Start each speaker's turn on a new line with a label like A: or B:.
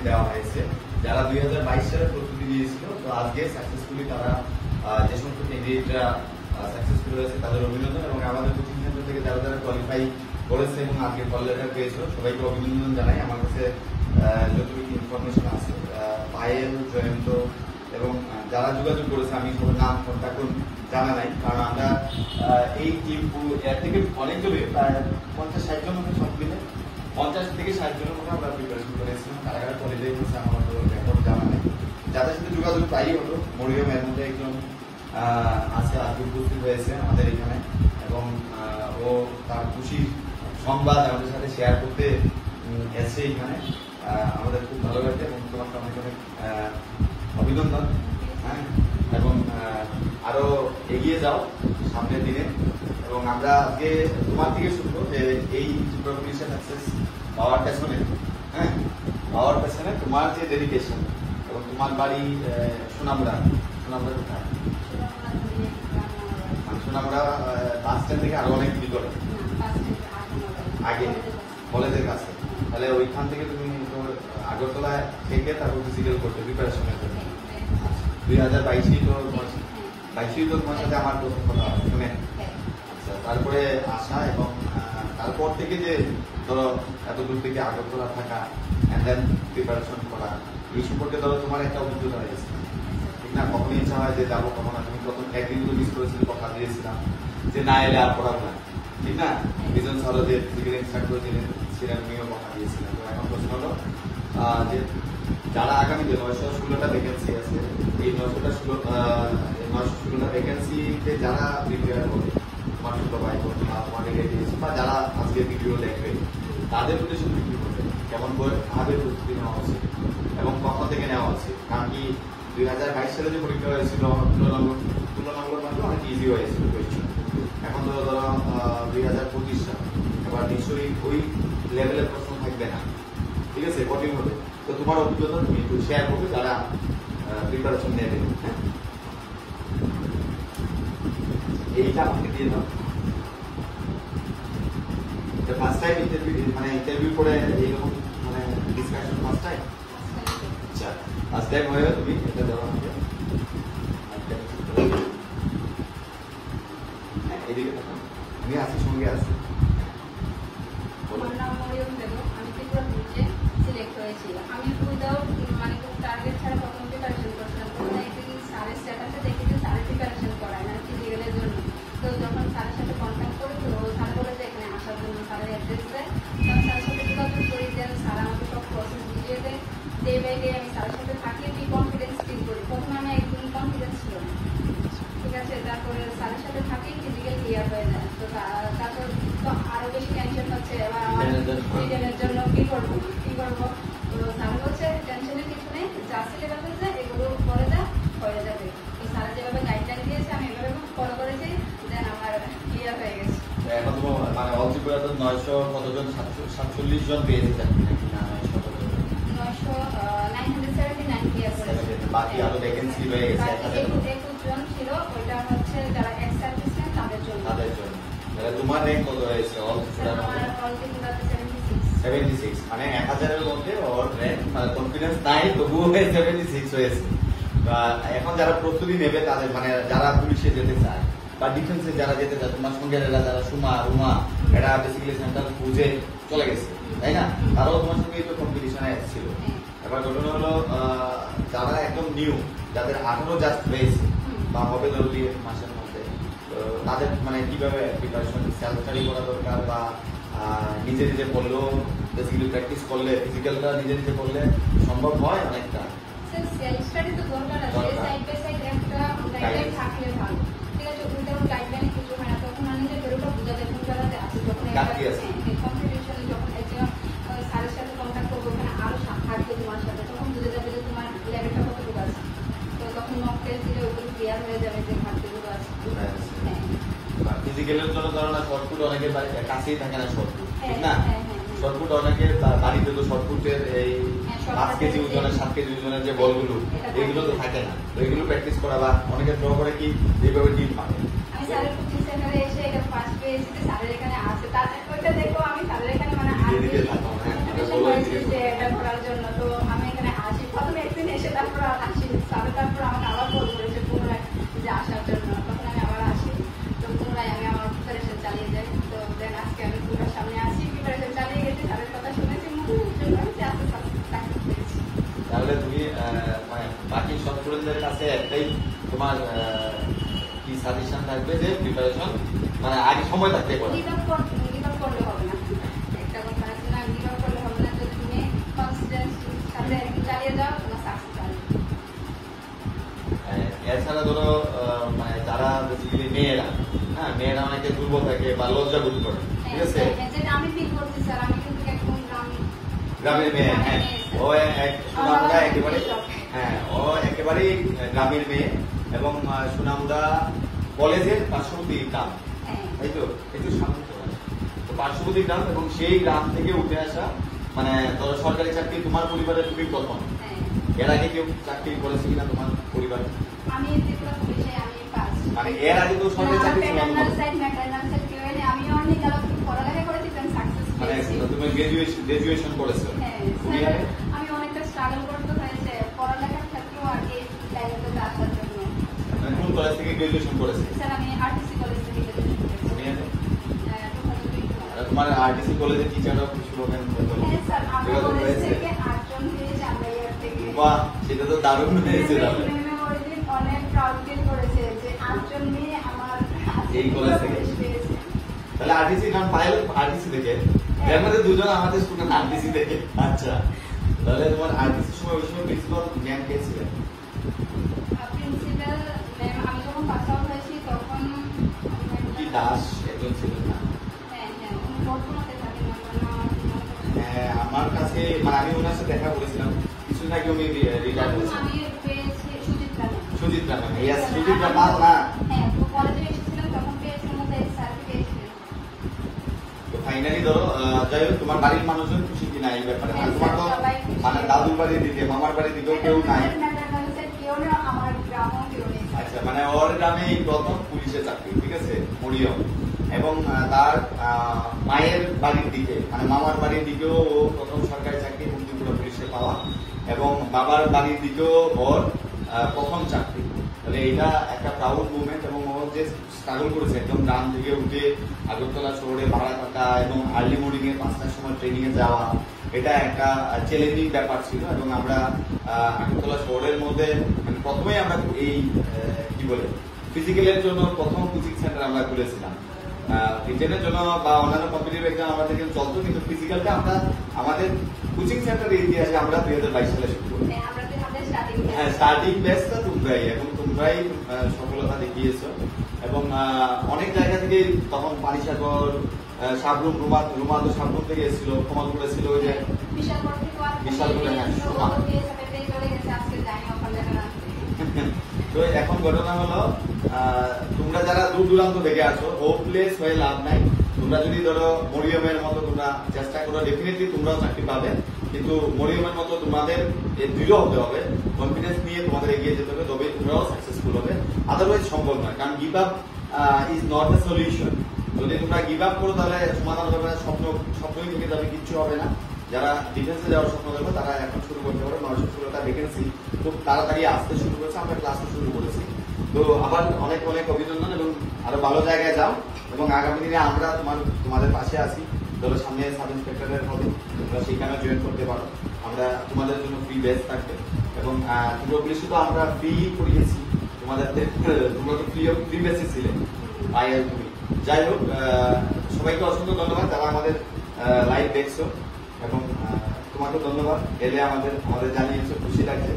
A: দেওয়া হয়েছে যারা 2022 সালে প্রস্তুতি দিয়েছিল। তো আজকে সাকসেসফুলি তারা যে সমস্ত ক্যান্ডিডেটরা সাকসেসফুল হয়েছে তাদের অভিনন্দন, এবং আমাদের কোচিং সেন্টার থেকে যারা যারা কোয়ালিফাই করেছে এবং আজকে কল লেটার পেয়েছিল সবাইকে অভিনন্দন জানাই। আমার কাছে যতটুকু ইনফরমেশন আছে পায়েল, জয়ন্ত এবং যারা যোগাযোগ করেছে আমি সবার নাম কন্ট্যাক্ট জানা নাই, কারণ আমরা এই টিম এর থেকে অনেকগুলো প্রায় 50-60 জন মতো সব মিলে 50 থেকে 60 জনের মতো আমরা প্রিপারেশন করেছিলাম। কারা কারা কলেজে গেছে আমার রেকর্ড জানা নেই। যাদের সাথে যোগাযোগ পাই হলো মরিয়ম এর মধ্যে একজন আছে, আজকে উপস্থিত হয়েছে আমাদের এখানে, এবং ও তার খুশির সংবাদ আমাদের সাথে শেয়ার করতে এসছে এখানে। আমাদের খুব ভালো লাগছে এবং তোমার অনেক অনেক অভিনন্দন। হ্যাঁ, এবং আরো এগিয়ে যাও সামনের দিনে। এবং আমরা আজকে তোমার থেকে শুনবো যে এই প্রিপারেশন সাকসেস পাওয়ার পেছনে, হ্যাঁ, পাওয়ার পেছনে তোমার যে ডেডিকেশন, এবং তোমার বাড়ি সুনামুড়া। সুনামুড়া কোথায়? সুনামুড়া বাস স্ট্যান্ড থেকে আরো অনেক ভিতরে আগে কলেজের কাছে। তাহলে ওইখান থেকে তুমি তোর আগরতলায় থেকে তারপর ফিজিক্যাল করতে প্রিপারেশনের জন্য 2022 তো তোমার সাথে আমার প্রথম কথা শুনে। আচ্ছা, তারপরে আসা এবং তারপর থেকে যে ধরো এত দূর থেকে আগরতলা থাকা অ্যান্ড দেন প্রিপারেশন করা, এই সম্পর্কে ধরো তোমার একটা অভিজ্ঞতা হয়ে গেছে, ঠিক না? কখনই ইচ্ছা হয় যে যাবো, কখন না। তুমি প্রথম একদিন তো মিস করেছিলে, কথা দিয়েছিলাম যে না এলে আর পড়াবো না, ঠিক না? বিজন স্যারও যে ফিজিক্যাল ইনস্ট্রাক্টর ছিলেন উনিও কথা দিয়েছিলেন। তো এখন প্রশ্ন হলো যে যারা আগামী যে 916টা ভ্যাকেন্সি আছে, এই 916টা ভ্যাকেন্সিতে যারা প্রিপেয়ার করবে, তোমার ছোট ভাই বোন বা তোমার রিলেটিভস বা যারা আজকে ভিডিও দেখবে, তাদের প্রতি শুধু কি করবে, কেমন ভাবে প্রস্তুতি নেওয়া উচিত এবং কখন থেকে নেওয়া উচিত? কারণ কি 2022 সালে যে পরীক্ষা হয়েছিল তুলনামূলক অনেক ইজি হয়েছিল কোয়েশ্চেন। এখন তো ধরো 2025 সাল, এবার নিশ্চয়ই ওই লেভেলের প্রশ্ন থাকবে না, ঠিক আছে, কঠিন হবে। তো তোমার অভিজ্ঞতা তুমি একটু শেয়ার করবে যারা প্রিপারেশন নেবে। হ্যাঁ, এইটা আমাকে দিয়ে দাও। ফার্স্ট টাইম ইন্টারভিউ করে এইরকম ডিসকাশন ফার্স্ট টাইম? আচ্ছা, ফার্স্ট টাইম হয়ে তুমি এটা দেওয়া আমাকে। এদিকে আমি আছি, সঙ্গে আছি।
B: আমার নাম মরিয়ম বেগম, আমি ত্রিপুরা পুলিশে সিলেক্ট হয়েছি। আমি উইদাউট খুব টার্গেট ছাড়া প্রথম প্রিপারেশন করছিলাম। প্রথমে একদিন স্যারের স্ট্যাটাসে দেখি যে স্যারের প্রিপারেশন করায় ফিজিক্যালের জন্য। তো যখন স্যারের সাথে কন্ট্যাক্ট করি, তো স্যার বলে যে এখানে আসার জন্য স্যারের অ্যাড্রেস দেয়। তো আমি স্যারের সাথে যোগাযোগ করি, দেন স্যার আমাকে সব প্রসেস বুঝিয়ে দেয়। ডে বাই ডে আমি স্যারের সাথে থাকি, কনফিডেন্স ফিল করি। প্রথমে আমি একদম কনফিডেন্স ছিল না, ঠিক আছে। তারপরে স্যারের সাথে থাকি, ফিজিক্যাল ক্লিয়ার হয়ে যায়। তো তারপর তো আরো বেশি টেনশন হচ্ছে, এবার আমার রিটেনের জন্য কি করবো। তো স্যার বলছে টেনশনের কিছু নেই, যা সিলেবাস আছে এগুলো করে যা, হয়ে যাবে। তো স্যার যেভাবে গাইডলাইন দিয়েছে আমি এভাবে ফলো করেছি, দেন আমার ক্লিয়ার হয়ে গেছে।
A: এখন তো অল ত্রিপুরা তো 900 কতজন, 47 জন পেয়েছে চাকরি নাকি? না,
B: 979 ক্লিয়ার করেছে।
A: বাকি আরো ভ্যাকেন্সি রয়ে গেছে
B: 21 জন ছিল, ওইটা হচ্ছে যারা এক্স সার্ভিসম্যান তাদের জন্য।
A: তোমার র্যাঙ্ক কত হয়েছে অল ত্রিপুরা?
B: আমার অল ত্রিপুরাতে
A: 76, মানে 1000-এর মধ্যে ওর র্যাঙ্ক, মানে কনফিডেন্স নাই তবুও 76 হয়েছে। এখন যারা প্রস্তুতি নেবে তাদের, যারা পুলিশে যেতে চায় বা ডিফেন্সে যারা যেতে চায়, তোমার সঙ্গে যারা সুমা রুমা, এরা বেসিক্যালি সেন্ট্রাল বুঝে চলে গেছে, তাই না? তারাও তোমার সঙ্গে তো কম্পিটিশনে এসেছিল। এবার ঘটনা হলো যারা একদম নিউ, যাদের 18 জাস্ট হয়েছে বা হবে ধরো 2 মাসের মধ্যে, তাদের কিভাবে প্রিপারেশন, সেলফ স্টাডি করা দরকার বা নিজে নিজে পড়লেও বেসিক্যালি প্র্যাকটিস করলে, ফিজিক্যালটা নিজে নিজে করলে সম্ভব হয় অনেকটা।
B: সেলফ স্টাডি তো দরকার আছে, সাইড বাই সাইড একটা গাইডলাইন থাকলে ভালো, ঠিক আছে। উইদাউট গাইডলাইনে কিছু হয় না। তখন আমি যে বেরোটা বোঝাতে বোঝাতে আছে, যখন কম্পিটিশনে যখন স্যারের সাথে কন্ট্যাক্ট করবো, ওখানে আরো থাকবে তোমার সাথে, তখন বুঝে যাবে যে তোমার লেভেলটা কতটুকু আছে। তো তখন মক টেস্ট দিলে ওগুলো ক্লিয়ার হয়ে যাবে যে ঘাটতিগুলো আছে।
A: ফিজিক্যালের জন্য ধরো না শর্টফুট অনেকের কাছেই থাকে না, শর্টফুট, ঠিক না? শর্টফুট অনেকের বাড়িতে তো শর্টফুটের এই 5 কেজি ওজনের 7 কেজি ওজনের যে বলগুলো, এগুলো তো থাকে না। তো এগুলো প্র্যাকটিস করা বা অনেকে ড্র করে কি এইভাবে টিম পাবে।
B: আমি স্যারের কোচিং সেন্টারে এসে এটা ফার্স্ট পেয়েছি যে স্যারের এখানে আছে, তারপর ওইটা দেখো আমি স্যারের এখানে
A: এদিকে থাকো, হ্যাঁ,
B: এটা করার জন্য। তো আমি এখানে
A: স্টুডেন্টদের কাছে একটাই তোমার কি সাজেশন থাকবে যে প্রিপারেশন মানে আগে সময় থাকতে পারে।
B: গিভ আপ করলে হবে না, একটা কথা আছে না, গিভ আপ করলে হবে না। যদি তুমি কনসিস্টেন্স সাথে চালিয়ে যাও তোমার সাকসেস আসবে।
A: এছাড়া ধরো মানে যারা বেসিক্যালি মেয়েরা, হ্যাঁ মেয়েরা অনেকে দুর্বল থাকে বা লজ্জা বোধ করে, ঠিক আছে?
B: যেটা আমি ফিল করছি স্যার, আমি কিন্তু একদম
A: গ্রামের মেয়ে, হ্যাঁ ও সুনামদা একেবারে, হ্যাঁ ও একেবারেই গ্রামের মেয়ে এবং সুনামদা কলেজের পার্শ্ববর্তী গ্রাম, তাই তো? একটু সামনে তো পার্শ্ববর্তী গ্রাম এবং সেই গ্রাম থেকে উঠে আসা, মানে ধরো সরকারি চাকরি তোমার পরিবারে তুমি প্রথম। এর আগে কেউ চাকরি করেছে কিনা তোমার পরিবারে?
B: আমি ত্রিপুরা পুলিশে আমি পাস।
A: মানে এর আগে তো সরকারি চাকরি ছিল না।
B: আমি অনেক পড়ালেখা করেছি, আমি সাকসেস
A: মানে
B: পেয়েছি।
A: তুমি গ্রাজুয়েশন করেছো?
B: হ্যাঁ, আমি অনেকটা স্ট্রাগল করতে হয়েছে পড়ালেখার ক্ষেত্রেও আর কি লাইফে আসার জন্য।
A: মানে কোন কলেজ থেকে গ্রাজুয়েশন করেছে?
B: স্যার আমি আরটিসি কলেজ থেকে গ্রাজুয়েশন করেছি।
A: তোমার আরটিসি কলেজের টিচাররা খুশি হবেন?
B: হ্যাঁ স্যার, আমার কলেজ থেকে 8 জন পেয়েছি আমরা ইয়ার থেকে।
A: বাহ, সেটা তো দারুণ হয়েছে।
B: অনেক প্রাউড ফিল করেছে যে 8 জন মেয়ে আমার
A: এই কলেজ থেকে
B: পেয়েছে।
A: তাহলে আরটিসি নাম পাইল আরটিসি থেকে, এর মধ্যে দুজন আমাদের স্টুডেন্ট আরটিসি থেকে। আচ্ছা, তাহলে তোমার আরটিসি সময় ওই সময় প্রিন্সিপাল জ্ঞান কে ছিলেন?
B: প্রিন্সিপাল ম্যাম, আমি যখন পাস আউট হয়েছি তখন
A: কি দাস একজন ছিলেন না?
B: উনি বর্তমানে থাকেন না।
A: হ্যাঁ, আমার কাছে মানে আমি ওনার সাথে দেখা করেছিলাম কিছুদিন আগে, উনি রিটায়ার করেছেন।
B: আমি পেয়েছি Suchitra ma'am.
A: Suchitra ma'am, yes Suchitra ma'am না?
B: হ্যাঁ, তো কলেজে এসেছিলাম তখন পেয়েছিলাম, মধ্যে সার্টিফিকেট।
A: তো ফাইনালি ধরো যাই হোক, তোমার বাড়ির মানুষজন খুশি কিনা এই ব্যাপারে? মানে তোমার তো মানে দাদুর বাড়ি দিকে মামার বাড়ি দিকেও কেউ নাই। আচ্ছা, মানে ওর গ্রামে প্রথম পুলিশের চাকরি, ঠিক আছে, মরিয়ম। এবং তার মায়ের বাড়ির দিকে মানে মামার বাড়ির দিকেও ও প্রথম সরকারি চাকরি এবং ত্রিপুরা পুলিশে পাওয়া, এবং বাবার বাড়ির দিকেও ওর প্রথম চাকরি। তাহলে এটা একটা প্রাউড মুভমেন্ট। এবং ও যে স্ট্রাগল করেছে একদম গ্রাম থেকে উঠে আগরতলা শহরে ভাড়া থাকা এবং আর্লি মর্নিং এ 5টার সময় ট্রেনিং এ যাওয়া, এটা একটা চ্যালেঞ্জিং ব্যাপার ছিল। এবং আমরা আগরতলা শহরের মধ্যে মানে প্রথমেই আমরা এই কি বলে ফিজিক্যালের জন্য প্রথম কোচিং সেন্টার আমরা খুলেছিলাম। রিটেনের জন্য বা অন্যান্য কম্পিটিটিভ এক্সাম আমাদের কিন্তু চলতো, কিন্তু ফিজিক্যালটা আমরা আমাদের কোচিং সেন্টারের ইতিহাসে আমরা 2022 সালে শুরু করি। হ্যাঁ, স্টার্টিং বেসটা তোমরাই, এবং তোমরাই সফলতা দেখিয়েছো। এবং অনেক জায়গা থেকে তখন পানিসাগর, সাবরুম, রুমাদু সাবরুম থেকে এসেছিল, কমালপুরে ছিল ওই যে বিশালপুরে। হ্যাঁ, তো এখন ঘটনা হলো তোমরা যারা দূর দূরান্ত থেকে আছো, হোপলেস হয়ে লাভ নাই। তোমরা যদি ধরো মরিয়মের মতো তোমরা চেষ্টা করো, ডেফিনেটলি তোমরাও চাকরি পাবে। কিন্তু মরিয়মের মতো তোমাদের দৃঢ় হতে হবে, কনফিডেন্স নিয়ে তোমাদের এগিয়ে যেতে হবে, তবে তোমরাও সাকসেসফুল হবে। আদারওয়াইজ সম্ভব নয়, কারণ give up is not a solution. যদি তোমরা গিভ আপ করো তাহলে সমাধান হবে না, স্বপ্নই থেকে যাবে, কিচ্ছু হবে না। যারা ডিফেন্সে যাওয়ার স্বপ্ন দেখো তারা এখন শুরু করতে পারো। 916টা ভ্যাকেন্সি খুব তাড়াতাড়ি আসতে শুরু করেছে, আমরা ক্লাসও শুরু করেছি। তো আবার অনেক অনেক অভিনন্দন এবং আরো ভালো জায়গায় যাও। এবং আগামী দিনে আমরা তোমাদের পাশে আছি। ধরো সামনে সাব ইন্সপেক্টরের হবে, তোমরা সেখানেও জয়েন করতে পারো। আমরা তোমাদের জন্য ফ্রি বেস থাকবে। এবং ত্রিপুরা পুলিশে তো আমরা ফ্রি করিয়েছি তোমাদের, তোমরা তো ফ্রি বেসে ছিলে আইএল তুমি। যাই হোক, সবাইকে অসংখ্য ধন্যবাদ যারা আমাদের লাইভ দেখছো, এবং তোমাকে ধন্যবাদ এলে আমাদের জানিয়েছো, খুশি লাগছে।